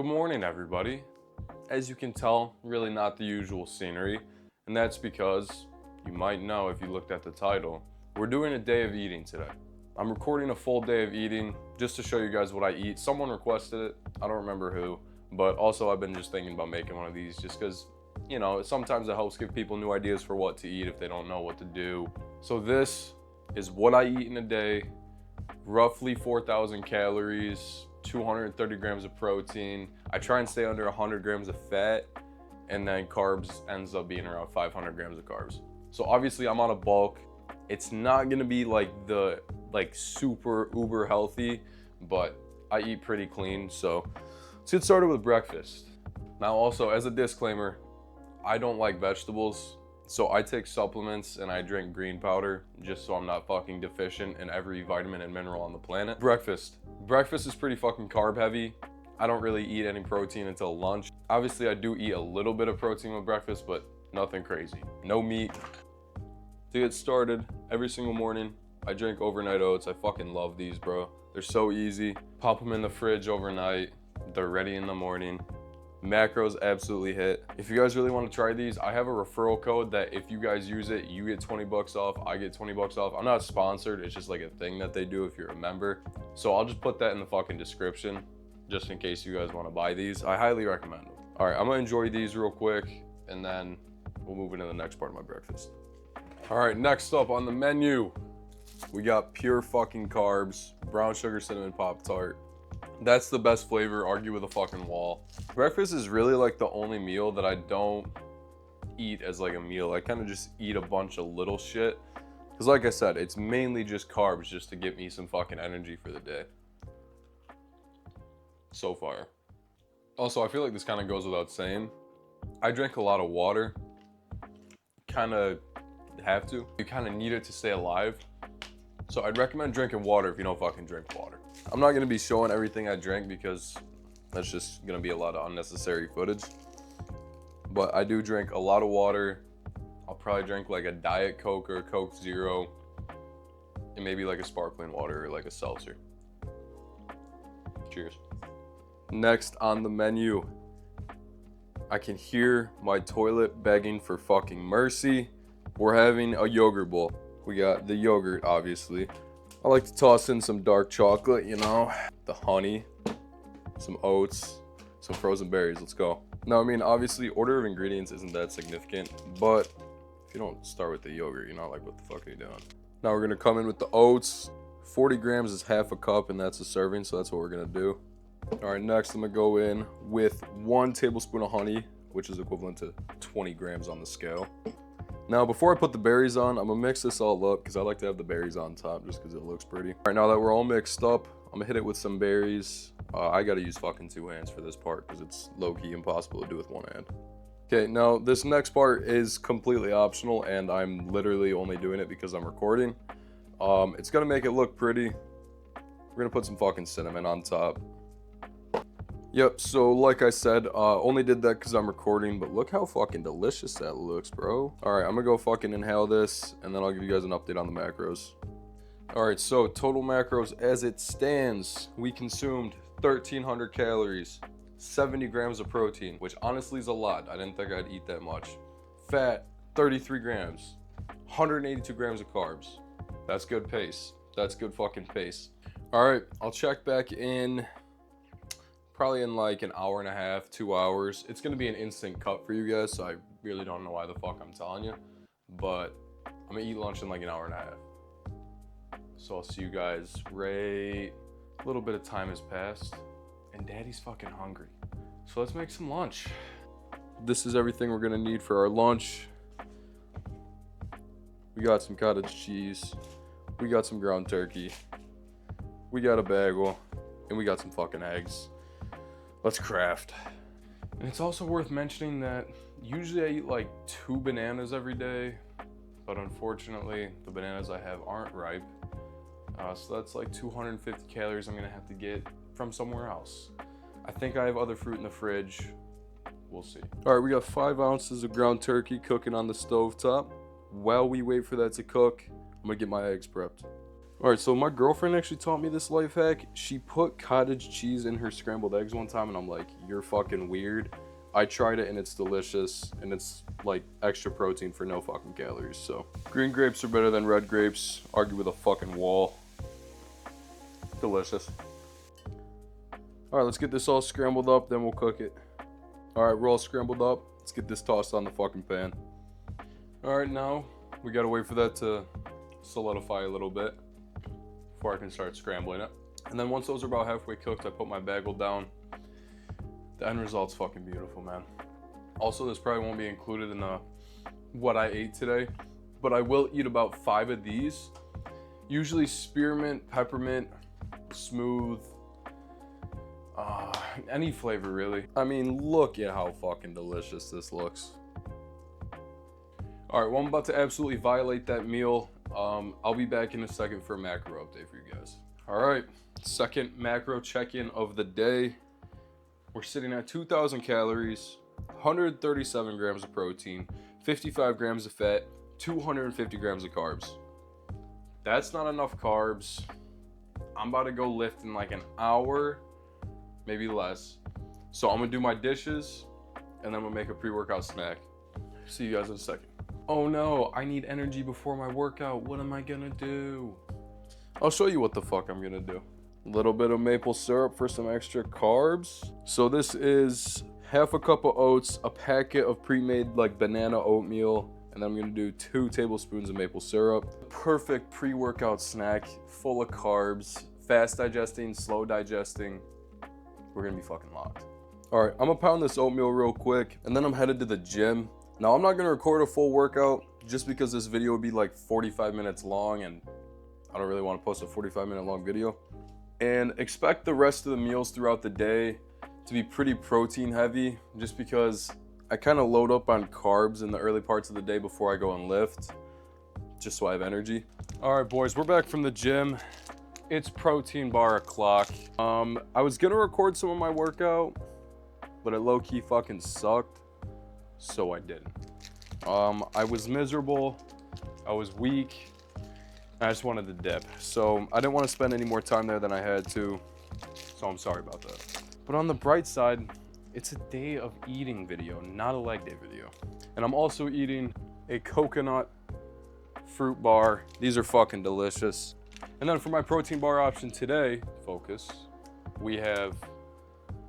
Good morning, everybody. As you can tell, really not the usual scenery, and that's because, you might know if you looked at the title, we're doing a day of eating today. I'm recording a full day of eating just to show you guys what I eat. Someone requested it, I don't remember who, but also I've been just thinking about making one of these just because, you know, sometimes it helps give people new ideas for what to eat if they don't know what to do. So this is what I eat in a day, roughly 4,000 calories, 230 grams of protein. I try and stay under 100 grams of fat, and then carbs ends up being around 500 grams of carbs. So obviously I'm on a bulk. It's not gonna be like super uber healthy, but I eat pretty clean. So let's get started with breakfast. Now also, as a disclaimer, I don't like vegetables, so I take supplements and I drink green powder just so I'm not fucking deficient in every vitamin and mineral on the planet. Breakfast is pretty fucking carb heavy. I don't really eat any protein until lunch. Obviously I do eat a little bit of protein with breakfast, but nothing crazy. No meat. To get started, every single morning I drink overnight oats. I fucking love these, bro. They're so easy. Pop them in the fridge overnight. They're ready in the morning. Macros absolutely hit. If you guys really want to try these, I have a referral code that if you guys use it, you get 20 bucks off, I get 20 bucks off. I'm not sponsored, it's just like a thing that they do if you're a member. So I'll just put that in the fucking description just in case you guys want to buy these. I highly recommend them. All right, I'm gonna enjoy these real quick and then we'll move into the next part of my breakfast. All right, next up on the menu, we got pure fucking carbs, brown sugar cinnamon Pop-Tart. That's the best flavor, argue with a fucking wall. Breakfast is really like the only meal that I don't eat as like a meal. I kind of just eat a bunch of little shit. Cause like I said, it's mainly just carbs just to get me some fucking energy for the day. So far. Also, I feel like this kind of goes without saying. I drink a lot of water. Kind of have to. You kind of need it to stay alive. So I'd recommend drinking water if you don't fucking drink water. I'm not gonna be showing everything I drink because that's just gonna be a lot of unnecessary footage. But I do drink a lot of water. I'll probably drink like a Diet Coke or a Coke Zero, and maybe like a sparkling water or like a seltzer. Cheers. Next on the menu, I can hear my toilet begging for fucking mercy. We're having a yogurt bowl. We got the yogurt, obviously. I like to toss in some dark chocolate, you know, the honey, some oats, some frozen berries. Let's go. Now, I mean, obviously, order of ingredients isn't that significant, but if you don't start with the yogurt, you're not like, what the fuck are you doing? Now we're gonna come in with the oats. 40 grams is half a cup, and that's a serving, so that's what we're gonna do. All right, next I'm gonna go in with 1 tablespoon of honey, which is equivalent to 20 grams on the scale. Now, before I put the berries on, I'm gonna mix this all up because I like to have the berries on top just because it looks pretty. All right, now that we're all mixed up, I'm gonna hit it with some berries. I gotta use fucking 2 hands for this part because it's low-key impossible to do with 1 hand. Okay, now this next part is completely optional and I'm literally only doing it because I'm recording. It's gonna make it look pretty. We're gonna put some fucking cinnamon on top. Yep, so like I said, only did that because I'm recording, but look how fucking delicious that looks, bro. All right, I'm gonna go fucking inhale this, and then I'll give you guys an update on the macros. All right, so total macros as it stands, we consumed 1,300 calories, 70 grams of protein, which honestly is a lot. I didn't think I'd eat that much. Fat, 33 grams, 182 grams of carbs. That's good pace. That's good fucking pace. All right, I'll check back in probably in like an hour and a half, 2 hours. It's gonna be an instant cut for you guys, so I really don't know why the fuck I'm telling you. But I'm gonna eat lunch in like an hour and a half. So I'll see you guys right. A little bit of time has passed, and Daddy's fucking hungry. So let's make some lunch. This is everything we're gonna need for our lunch. We got some cottage cheese. We got some ground turkey. We got a bagel, and we got some fucking eggs. Let's craft. And it's also worth mentioning that usually I eat like 2 bananas every day, but unfortunately the bananas I have aren't ripe. So that's like 250 calories I'm gonna have to get from somewhere else. I think I have other fruit in the fridge. We'll see. All right, we got 5 ounces of ground turkey cooking on the stovetop. While we wait for that to cook, I'm gonna get my eggs prepped. All right, so my girlfriend actually taught me this life hack. She put cottage cheese in her scrambled eggs one time, and I'm like, you're fucking weird. I tried it, and it's delicious, and it's like extra protein for no fucking calories. So green grapes are better than red grapes. Argue with a fucking wall. Delicious. All right, let's get this all scrambled up, then we'll cook it. All right, we're all scrambled up. Let's get this tossed on the fucking pan. All right, now we gotta wait for that to solidify a little bit before I can start scrambling it. And then once those are about halfway cooked, I put my bagel down. The end result's fucking beautiful, man. Also, this probably won't be included in what I ate today, but I will eat about 5 of these. Usually spearmint, peppermint, smooth, any flavor really. I mean, look at how fucking delicious this looks. All right, well, I'm about to absolutely violate that meal. I'll be back in a second for a macro update for you guys. All right, second macro check-in of the day. We're sitting at 2,000 calories, 137 grams of protein, 55 grams of fat, 250 grams of carbs. That's not enough carbs. I'm about to go lift in like an hour, maybe less. So I'm gonna do my dishes, and then I'm gonna make a pre-workout snack. See you guys in a second. Oh no, I need energy before my workout. What am I gonna do? I'll show you what the fuck I'm gonna do. A little bit of maple syrup for some extra carbs. So this is half a cup of oats, a packet of pre-made like banana oatmeal, and then I'm gonna do 2 tablespoons of maple syrup. Perfect pre-workout snack, full of carbs, fast digesting, slow digesting. We're gonna be fucking locked. All right, I'm gonna pound this oatmeal real quick, and then I'm headed to the gym. Now, I'm not gonna record a full workout just because this video would be like 45 minutes long, and I don't really wanna post a 45-minute long video. And expect the rest of the meals throughout the day to be pretty protein heavy, just because I kind of load up on carbs in the early parts of the day before I go and lift, just so I have energy. All right, boys, we're back from the gym. It's protein bar o'clock. I was gonna record some of my workout, but it low-key fucking sucked, so I didn't. I was miserable, I was weak, I just wanted to dip. So I didn't want to spend any more time there than I had to, so I'm sorry about that. But on the bright side, it's a day of eating video, not a leg day video. And I'm also eating a coconut fruit bar. These are fucking delicious. And then for my protein bar option today, focus, we have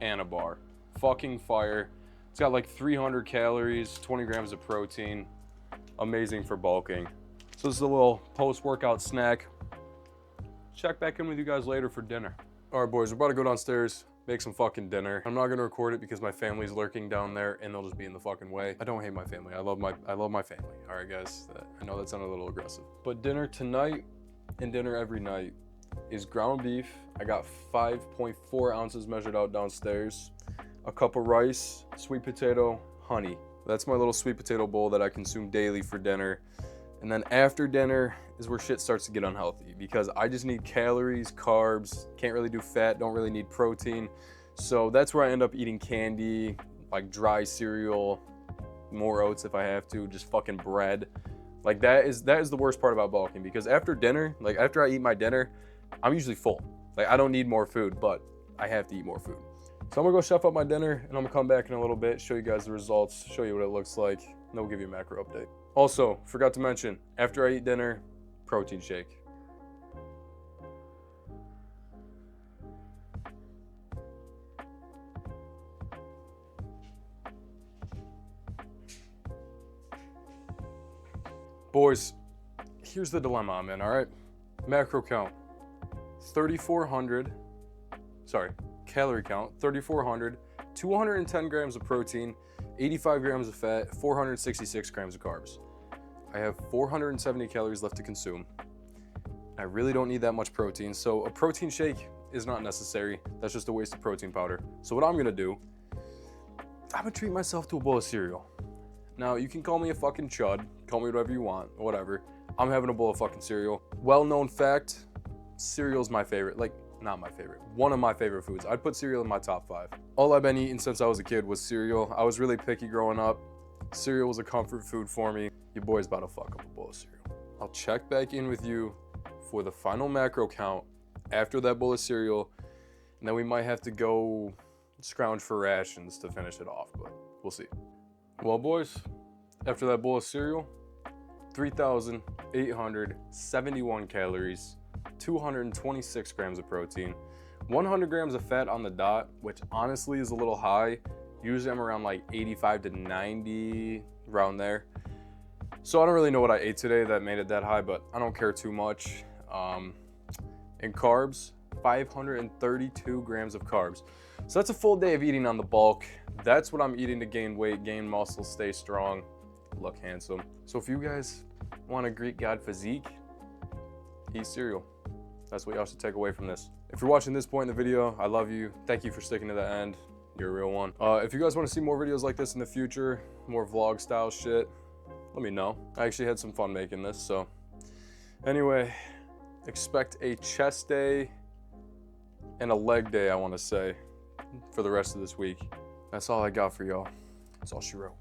Anabar. Fucking fire. It's got like 300 calories, 20 grams of protein. Amazing for bulking. So this is a little post-workout snack. Check back in with you guys later for dinner. All right, boys, we're about to go downstairs, make some fucking dinner. I'm not gonna record it because my family's lurking down there and they'll just be in the fucking way. I don't hate my family. I love my family. All right, guys. I know that sounded a little aggressive. But dinner tonight and dinner every night is ground beef. I got 5.4 ounces measured out downstairs. A cup of rice, sweet potato, honey. That's my little sweet potato bowl that I consume daily for dinner. And then after dinner is where shit starts to get unhealthy because I just need calories, carbs, can't really do fat, don't really need protein. So that's where I end up eating candy, like dry cereal, more oats if I have to, just fucking bread. Like that is the worst part about bulking because after dinner, like after I eat my dinner, I'm usually full. Like I don't need more food, but I have to eat more food. So I'm gonna go chef up my dinner and I'm gonna come back in a little bit, show you guys the results, show you what it looks like, and then we'll give you a macro update. Also, forgot to mention, after I eat dinner, protein shake. Boys, here's the dilemma I'm in, all right? Macro count, 3,400, calorie count, 3,400, 210 grams of protein, 85 grams of fat, 466 grams of carbs. I have 470 calories left to consume. I really don't need that much protein, so a protein shake is not necessary. That's just a waste of protein powder. So what I'm gonna do, I'm gonna treat myself to a bowl of cereal. Now, you can call me a fucking chud, call me whatever you want, whatever. I'm having a bowl of fucking cereal. Well-known fact, cereal's my favorite, like, not my favorite, one of my favorite foods. I'd put cereal in my top 5. All I've been eating since I was a kid was cereal. I was really picky growing up. Cereal was a comfort food for me. Your boy's about to fuck up a bowl of cereal. I'll check back in with you off with a final macro count after that bowl of cereal, and then we might have to go scrounge for rations to finish it off, but we'll see. Well, boys, after that bowl of cereal, 3,871 calories, 226 grams of protein, 100 grams of fat on the dot, which honestly is a little high. Usually I'm around like 85 to 90, around there. So I don't really know what I ate today that made it that high, but I don't care too much. And carbs, 532 grams of carbs. So that's a full day of eating on the bulk. That's what I'm eating to gain weight, gain muscle, stay strong, look handsome. So if you guys want a Greek god physique, eat cereal. That's what y'all should take away from this. If you're watching this point in the video, I love you. Thank you for sticking to the end. You're a real one. If you guys want to see more videos like this in the future, more vlog style shit, let me know. I actually had some fun making this, so. Anyway, expect a chest day and a leg day, I want to say, for the rest of this week. That's all I got for y'all. That's all she wrote.